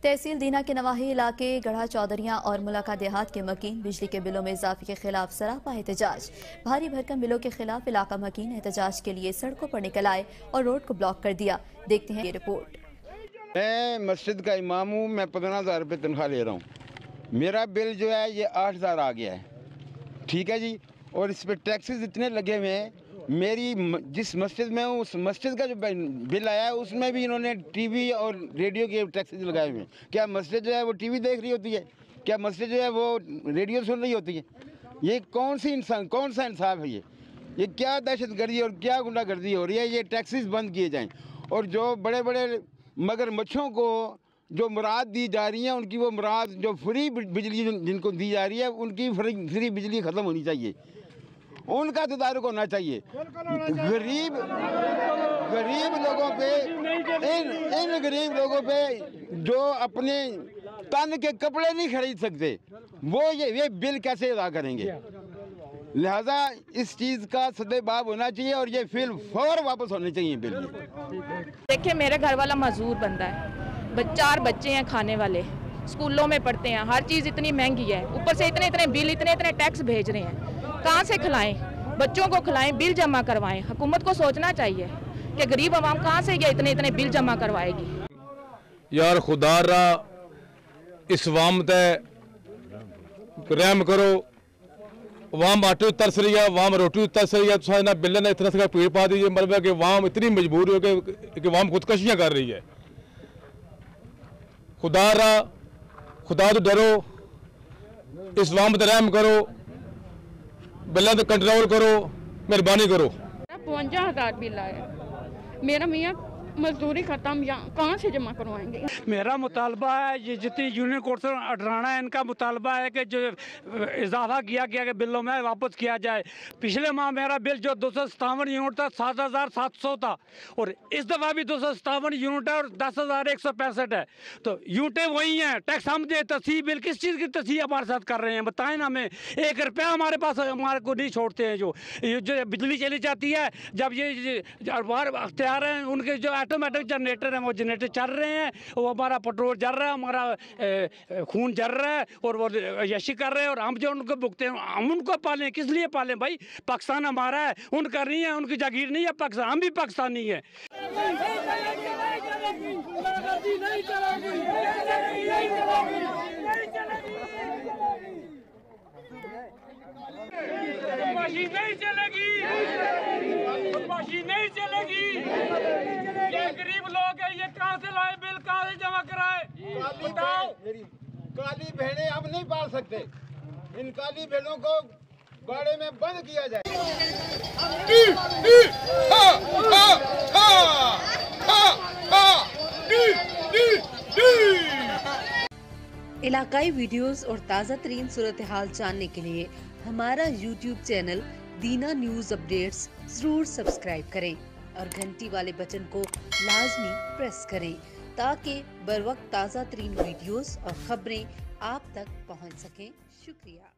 तहसील दीना के नवाही इलाके गढ़ा चौधरियां और मुलाका देहात के मकीन बिजली के बिलों में इजाफे के खिलाफ सरापा एहतजाज। भारी भरकम बिलों के खिलाफ इलाका मकीन एहतजाज के लिए सड़कों पर निकल आए और रोड को ब्लॉक कर दिया। देखते हैं ये रिपोर्ट। मैं मस्जिद का इमाम हूँ। मैं 15,000 रुपये तनख्वाह ले रहा हूँ। मेरा बिल जो है ये 8,000 आ गया है, ठीक है जी। और इस पर टैक्सेस इतने लगे हुए हैं। मेरी जिस मस्जिद में हूँ उस मस्जिद का जो बिल आया है उसमें भी इन्होंने टीवी और रेडियो के टैक्सेस लगाए हुए हैं। क्या मस्जिद जो है वो टीवी देख रही होती है? क्या मस्जिद जो है वो रेडियो सुन रही होती है? ये कौन सा इंसाफ है? ये क्या दहशतगर्दी और क्या गुंडागर्दी हो रही है? ये टैक्सेस बंद किए जाएँ और जो बड़े बड़े मगरमच्छों को जो मुराद दी जा रही है उनकी वो मुराद जो फ्री बिजली जिनको दी जा रही है उनकी फ्री बिजली ख़त्म होनी चाहिए। उनका तदारुक होना चाहिए। गरीब लोगों पे इन गरीब लोगों पे जो अपने तन के कपड़े नहीं खरीद सकते वो ये बिल कैसे अदा करेंगे? लिहाजा इस चीज़ का सदेबाब होना चाहिए और ये फिल फौर वापस होने चाहिए बिल। देखिए, मेरे घर वाला मजदूर बंदा है, 4 बच्चे हैं खाने वाले, स्कूलों में पढ़ते हैं, हर चीज़ इतनी महंगी है, ऊपर से इतने बिल इतने टैक्स भेज रहे हैं। कहाँ से खिलाएं बच्चों को? खिलाएं, बिल जमा करवाएं। हुकूमत को सोचना चाहिए कि गरीब आवाम कहाँ से ये इतने बिल जमा करवाएगी। यार खुदा रा इस वाम ते रहम करो। वाम आटे तरस रही है, वाम रोटी तरस रही है। तो ना बिल ने इतना सा पेड़ पा दीजिए, मतलब कि वाम इतनी मजबूर हो कि वाम खुदकशियाँ कर रही है। खुदा रा खुदा तो डरो, इस वाम ते रहम करो, बिल्ला तो कंट्रोल करो, मेहरबानी करो। 52,000 बिल आया। मेरा मियाँ मजदूरी खत्म, यहाँ कहाँ से जमा करवाएंगे? मेरा मुतालबा है ये जितनी यूनियन कोर्ट से अडराना है इनका मुतालबा है कि जो इजाफा किया गया कि बिलों में वापस किया जाए। पिछले माह मेरा बिल जो 257 यूनिट था 7,700 था और इस दफ़ा भी 257 यूनिट है और 10,165 है। तो यूनिटें वही हैं, टैक्स हम दे, तस्हीह बिल किस चीज़ की तस्हीह हमारे साथ कर रहे हैं? बताएं ना हमें। 1 रुपया हमारे पास हमारे को नहीं छोड़ते हैं। जो बिजली चली जाती है, जब ये अखबार अख्तियार हैं उनके जो ऑटोमेटिक जनरेटर हैं वो जनरेटर चल रहे हैं, वो हमारा पेट्रोल जल रहा है, हमारा खून जल रहा है और वो यशी कर रहे हैं और हम जो उनको भुगते हैं हम उनको पालें। किस लिए पालें भाई? पाकिस्तान हमारा है, उनका नहीं है, उनकी जागीर नहीं है पाकिस्तान, हम भी पाकिस्तानी है। नहीं चलेगी। ये गरीब लोग है, ये कहाँ से लाए बिल, कहाँ से जमा कराए? बताओ। काली भेड़ें हम नहीं पाल सकते। इन काली भेड़ों को बाड़े में बंद किया जाए। इलाकाई वीडियोस और ताज़ा तरीन सूरत हाल जानने के लिए हमारा YouTube चैनल दीना न्यूज़ अपडेट्स जरूर सब्सक्राइब करें और घंटी वाले बटन को लाजमी प्रेस करें ताकि बर वक्त ताज़ा तरीन वीडियोस और खबरें आप तक पहुंच सकें। शुक्रिया।